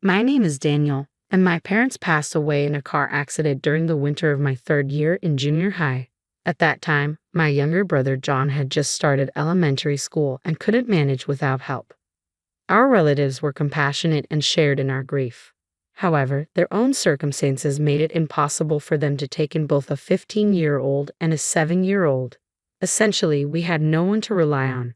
My name is Daniel, and my parents passed away in a car accident during the winter of my third year in junior high. At that time, my younger brother John had just started elementary school and couldn't manage without help. Our relatives were compassionate and shared in our grief. However, their own circumstances made it impossible for them to take in both a 15-year-old and a 7-year-old. Essentially, we had no one to rely on.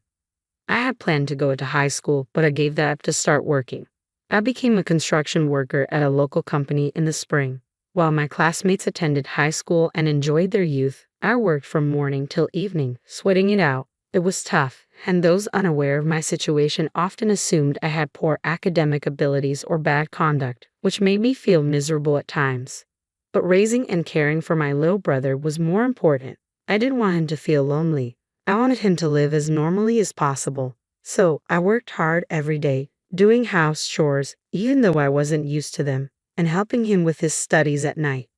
I had planned to go to high school, but I gave that up to start working. I became a construction worker at a local company in the spring. While my classmates attended high school and enjoyed their youth, I worked from morning till evening, sweating it out. It was tough, and those unaware of my situation often assumed I had poor academic abilities or bad conduct, which made me feel miserable at times. But raising and caring for my little brother was more important. I didn't want him to feel lonely. I wanted him to live as normally as possible. So I worked hard every day, doing house chores, even though I wasn't used to them, and helping him with his studies at night.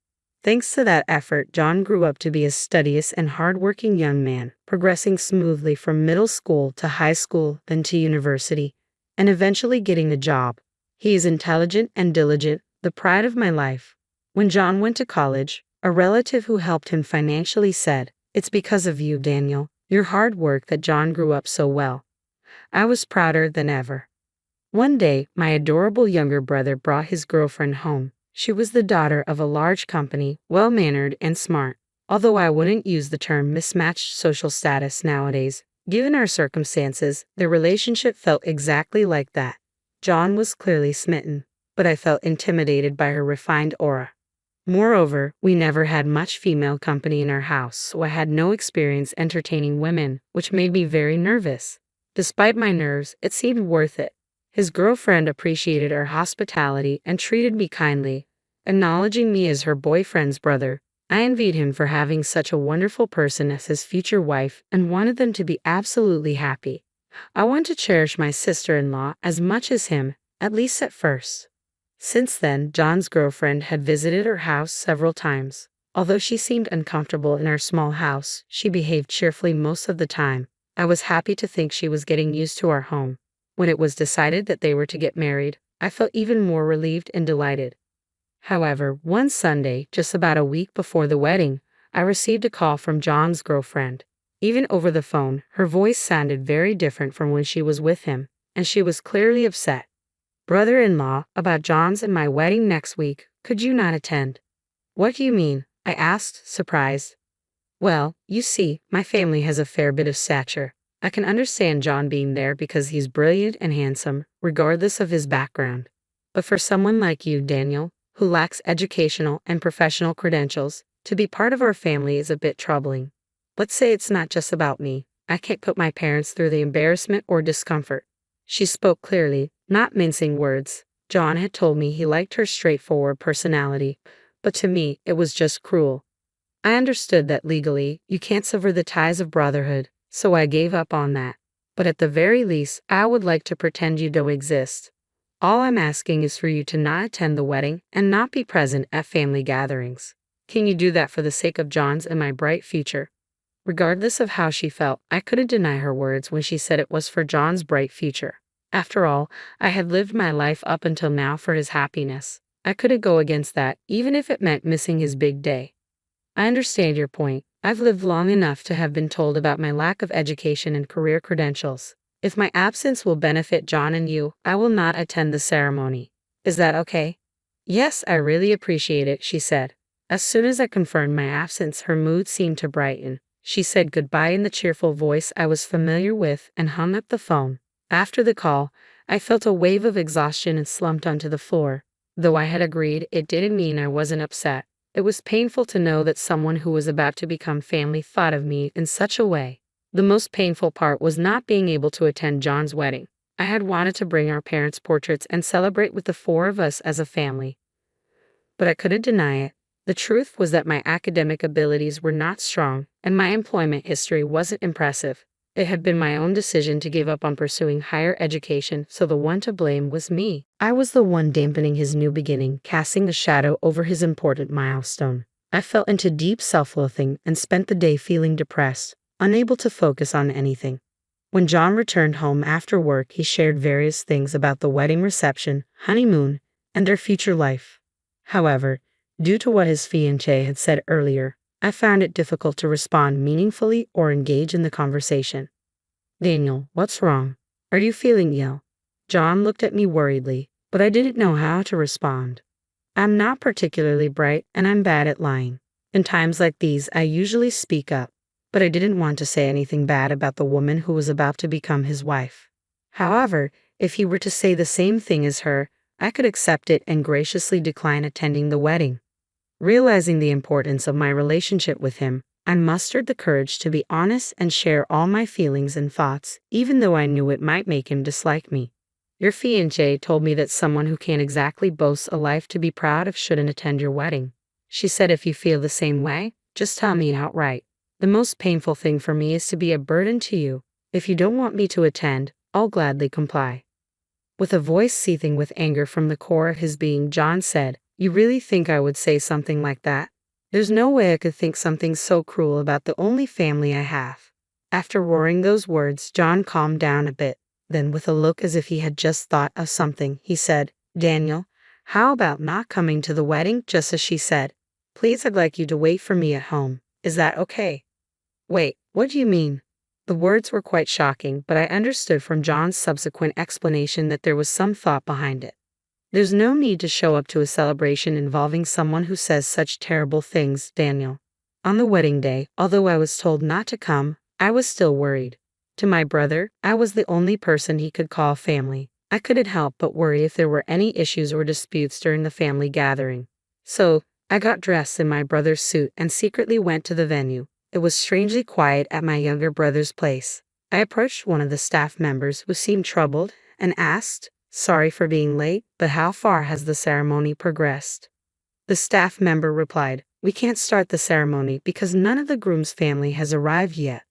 Thanks to that effort, John grew up to be a studious and hardworking young man, progressing smoothly from middle school to high school, then to university, and eventually getting a job. He is intelligent and diligent, the pride of my life. When John went to college, a relative who helped him financially said, "It's because of you, Daniel, your hard work that John grew up so well." I was prouder than ever. One day, my adorable younger brother brought his girlfriend home. She was the daughter of a large company, well-mannered and smart. Although I wouldn't use the term mismatched social status nowadays, given our circumstances, their relationship felt exactly like that. John was clearly smitten, but I felt intimidated by her refined aura. Moreover, we never had much female company in our house, so I had no experience entertaining women, which made me very nervous. Despite my nerves, it seemed worth it. His girlfriend appreciated our hospitality and treated me kindly, acknowledging me as her boyfriend's brother. I envied him for having such a wonderful person as his future wife and wanted them to be absolutely happy. I want to cherish my sister-in-law as much as him, at least at first. Since then, John's girlfriend had visited our house several times. Although she seemed uncomfortable in our small house, she behaved cheerfully most of the time. I was happy to think she was getting used to our home. When it was decided that they were to get married, I felt even more relieved and delighted. However, one Sunday, just about a week before the wedding, I received a call from John's girlfriend. Even over the phone, her voice sounded very different from when she was with him, and she was clearly upset. "Brother-in-law, about John's and my wedding next week, could you not attend?" "What do you mean?" I asked, surprised. "Well, you see, my family has a fair bit of stature. I can understand John being there because he's brilliant and handsome, regardless of his background. But for someone like you, Daniel, who lacks educational and professional credentials, to be part of our family is a bit troubling. Let's say it's not just about me. I can't put my parents through the embarrassment or discomfort." She spoke clearly, not mincing words. John had told me he liked her straightforward personality, but to me, it was just cruel. I understood that legally, you can't sever the ties of brotherhood, so I gave up on that. But at the very least, I would like to pretend you don't exist. All I'm asking is for you to not attend the wedding and not be present at family gatherings. Can you do that for the sake of John's and my bright future? Regardless of how she felt, I couldn't deny her words when she said it was for John's bright future. After all, I had lived my life up until now for his happiness. I couldn't go against that, even if it meant missing his big day. I understand your point. I've lived long enough to have been told about my lack of education and career credentials. If my absence will benefit John and you, I will not attend the ceremony. Is that okay?" "Yes, I really appreciate it," she said. As soon as I confirmed my absence, her mood seemed to brighten. She said goodbye in the cheerful voice I was familiar with and hung up the phone. After the call, I felt a wave of exhaustion and slumped onto the floor. Though I had agreed, it didn't mean I wasn't upset. It was painful to know that someone who was about to become family thought of me in such a way. The most painful part was not being able to attend John's wedding. I had wanted to bring our parents' portraits and celebrate with the four of us as a family. But I couldn't deny it. The truth was that my academic abilities were not strong, and my employment history wasn't impressive. It had been my own decision to give up on pursuing higher education, so the one to blame was me. I was the one dampening his new beginning, casting a shadow over his important milestone. I fell into deep self-loathing and spent the day feeling depressed, unable to focus on anything. When John returned home after work, he shared various things about the wedding reception, honeymoon, and their future life. However, due to what his fiancé had said earlier, I found it difficult to respond meaningfully or engage in the conversation. Daniel, what's wrong? Are you feeling ill? John looked at me worriedly, but I didn't know how to respond. I'm not particularly bright and I'm bad at lying. In times like these, I usually speak up, but I didn't want to say anything bad about the woman who was about to become his wife. However, if he were to say the same thing as her, I could accept it and graciously decline attending the wedding. Realizing the importance of my relationship with him, I mustered the courage to be honest and share all my feelings and thoughts, even though I knew it might make him dislike me. Your fiancée told me that someone who can't exactly boast a life to be proud of shouldn't attend your wedding. She said if you feel the same way, just tell me outright. The most painful thing for me is to be a burden to you. If you don't want me to attend, I'll gladly comply. With a voice seething with anger from the core of his being, John said, You really think I would say something like that? There's no way I could think something so cruel about the only family I have. After roaring those words, John calmed down a bit. Then, with a look as if he had just thought of something, he said, Daniel, how about not coming to the wedding just as she said? Please, I'd like you to wait for me at home. Is that okay? Wait, what do you mean? The words were quite shocking, but I understood from John's subsequent explanation that there was some thought behind it. There's no need to show up to a celebration involving someone who says such terrible things, Daniel. On the wedding day, although I was told not to come, I was still worried. To my brother, I was the only person he could call family. I couldn't help but worry if there were any issues or disputes during the family gathering. So, I got dressed in my brother's suit and secretly went to the venue. It was strangely quiet at my younger brother's place. I approached one of the staff members who seemed troubled and asked, Sorry for being late, but how far has the ceremony progressed? The staff member replied, We can't start the ceremony because none of the groom's family has arrived yet.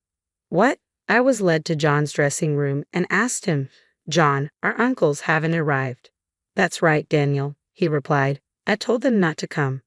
What? I was led to John's dressing room and asked him, John, our uncles haven't arrived. That's right, Daniel, he replied. I told them not to come.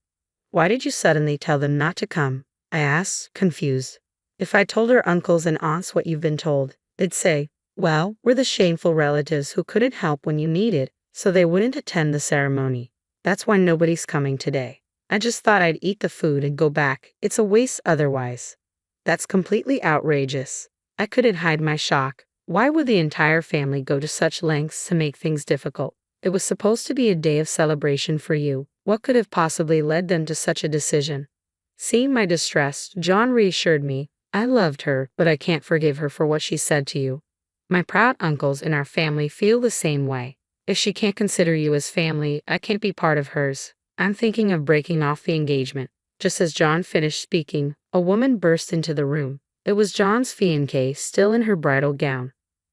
Why did you suddenly tell them not to come? I asked, confused. If I told our uncles and aunts what you've been told, they'd say, Well, we're the shameful relatives who couldn't help when you needed, so they wouldn't attend the ceremony. That's why nobody's coming today. I just thought I'd eat the food and go back. It's a waste otherwise. That's completely outrageous. I couldn't hide my shock. Why would the entire family go to such lengths to make things difficult? It was supposed to be a day of celebration for you. What could have possibly led them to such a decision? Seeing my distress, John reassured me. I loved her, but I can't forgive her for what she said to you. My proud uncles in our family feel the same way. If she can't consider you as family, I can't be part of hers. I'm thinking of breaking off the engagement. Just as John finished speaking, a woman burst into the room. It was John's fiancée, still in her bridal gown.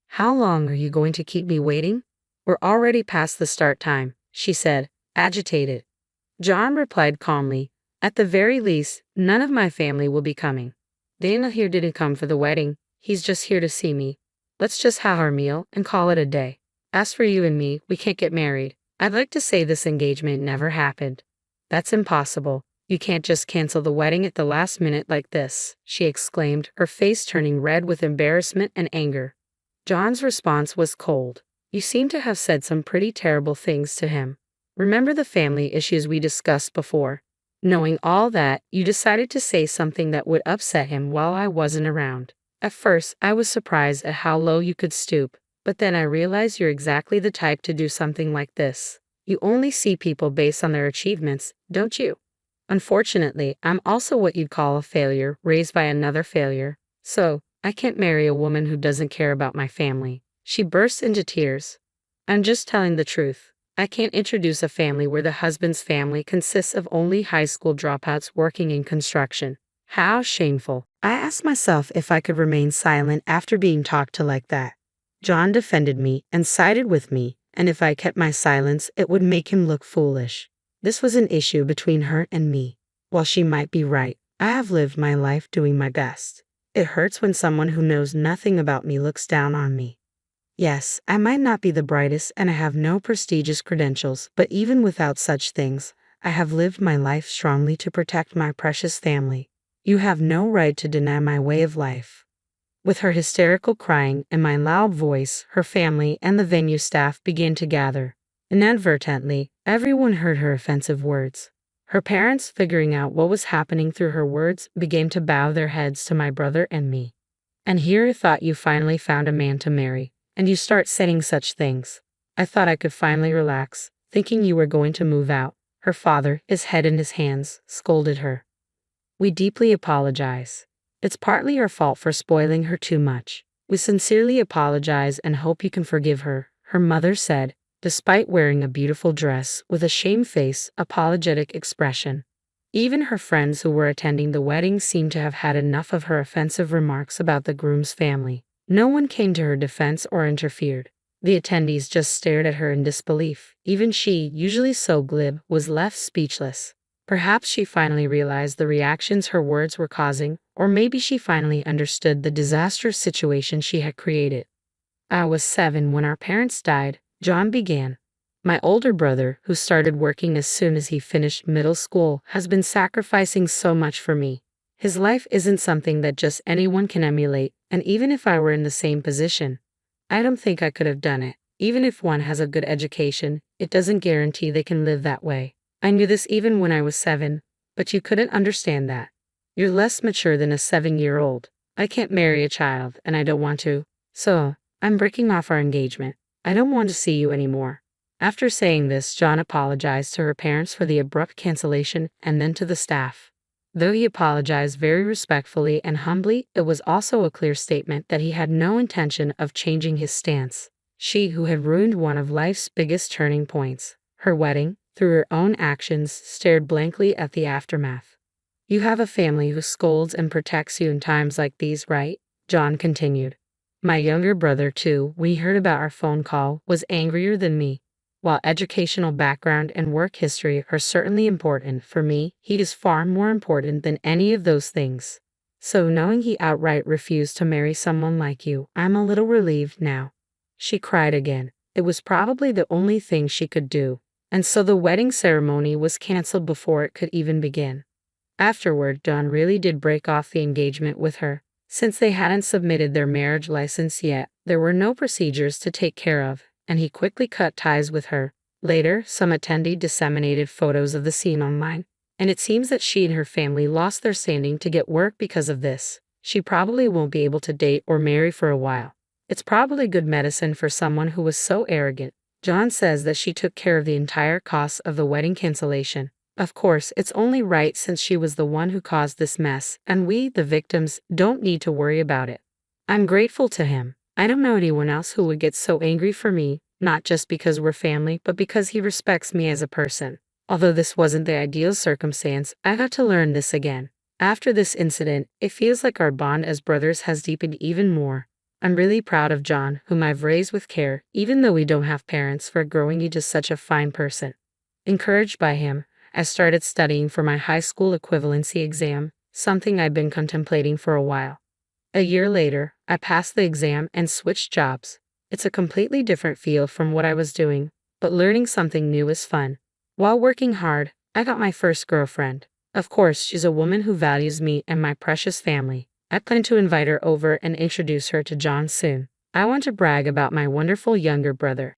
How long are you going to keep me waiting? We're already past the start time, she said, agitated. John replied calmly, At the very least, none of my family will be coming. Daniel here didn't come for the wedding. He's just here to see me. Let's just have our meal and call it a day. As for you and me, we can't get married. I'd like to say this engagement never happened. That's impossible. You can't just cancel the wedding at the last minute like this, she exclaimed, her face turning red with embarrassment and anger. John's response was cold. You seem to have said some pretty terrible things to him. Remember the family issues we discussed before? Knowing all that, you decided to say something that would upset him while I wasn't around. At first, I was surprised at how low you could stoop, but then I realized you're exactly the type to do something like this. You only see people based on their achievements, don't you? Unfortunately, I'm also what you'd call a failure, raised by another failure. So, I can't marry a woman who doesn't care about my family. She burst into tears. I'm just telling the truth. I can't introduce a family where the husband's family consists of only high school dropouts working in construction. How shameful. I asked myself if I could remain silent after being talked to like that. John defended me and sided with me, and if I kept my silence, it would make him look foolish. This was an issue between her and me. While she might be right, I have lived my life doing my best. It hurts when someone who knows nothing about me looks down on me. Yes, I might not be the brightest and I have no prestigious credentials, but even without such things, I have lived my life strongly to protect my precious family. You have no right to deny my way of life. With her hysterical crying and my loud voice, her family and the venue staff began to gather. Inadvertently, everyone heard her offensive words. Her parents, figuring out what was happening through her words, began to bow their heads to my brother and me. And here I thought you finally found a man to marry, and you start saying such things. I thought I could finally relax, thinking you were going to move out. Her father, his head in his hands, scolded her. We deeply apologize. It's partly your fault for spoiling her too much. We sincerely apologize and hope you can forgive her, her mother said, despite wearing a beautiful dress with a shamefaced, apologetic expression. Even her friends who were attending the wedding seemed to have had enough of her offensive remarks about the groom's family. No one came to her defense or interfered. The attendees just stared at her in disbelief. Even she, usually so glib, was left speechless. Perhaps she finally realized the reactions her words were causing, or maybe she finally understood the disastrous situation she had created. I was 7 when our parents died, John began. My older brother, who started working as soon as he finished middle school, has been sacrificing so much for me. His life isn't something that just anyone can emulate, and even if I were in the same position, I don't think I could have done it. Even if one has a good education, it doesn't guarantee they can live that way. I knew this even when I was 7, but you couldn't understand that. You're less mature than a 7-year-old. I can't marry a child, and I don't want to. So, I'm breaking off our engagement. I don't want to see you anymore. After saying this, John apologized to her parents for the abrupt cancellation and then to the staff. Though he apologized very respectfully and humbly, it was also a clear statement that he had no intention of changing his stance. She, who had ruined one of life's biggest turning points, her wedding, through her own actions, stared blankly at the aftermath. You have a family who scolds and protects you in times like these, right? John continued. My younger brother, too, when he heard about our phone call, was angrier than me. While educational background and work history are certainly important, for me, he is far more important than any of those things. So knowing he outright refused to marry someone like you, I'm a little relieved now. She cried again. It was probably the only thing she could do. And so the wedding ceremony was canceled before it could even begin. Afterward, John really did break off the engagement with her. Since they hadn't submitted their marriage license yet, there were no procedures to take care of, and he quickly cut ties with her. Later, some attendee disseminated photos of the scene online, and it seems that she and her family lost their standing to get work because of this. She probably won't be able to date or marry for a while. It's probably good medicine for someone who was so arrogant. John says that she took care of the entire cost of the wedding cancellation. Of course, it's only right since she was the one who caused this mess, and we, the victims, don't need to worry about it. I'm grateful to him. I don't know anyone else who would get so angry for me, not just because we're family, but because he respects me as a person. Although this wasn't the ideal circumstance, I got to learn this again. After this incident, it feels like our bond as brothers has deepened even more. I'm really proud of John, whom I've raised with care, even though we don't have parents, for growing into such a fine person. Encouraged by him, I started studying for my high school equivalency exam, something I'd been contemplating for a while. A year later, I passed the exam and switched jobs. It's a completely different field from what I was doing, but learning something new is fun. While working hard, I got my first girlfriend. Of course, she's a woman who values me and my precious family. I plan to invite her over and introduce her to John soon. I want to brag about my wonderful younger brother.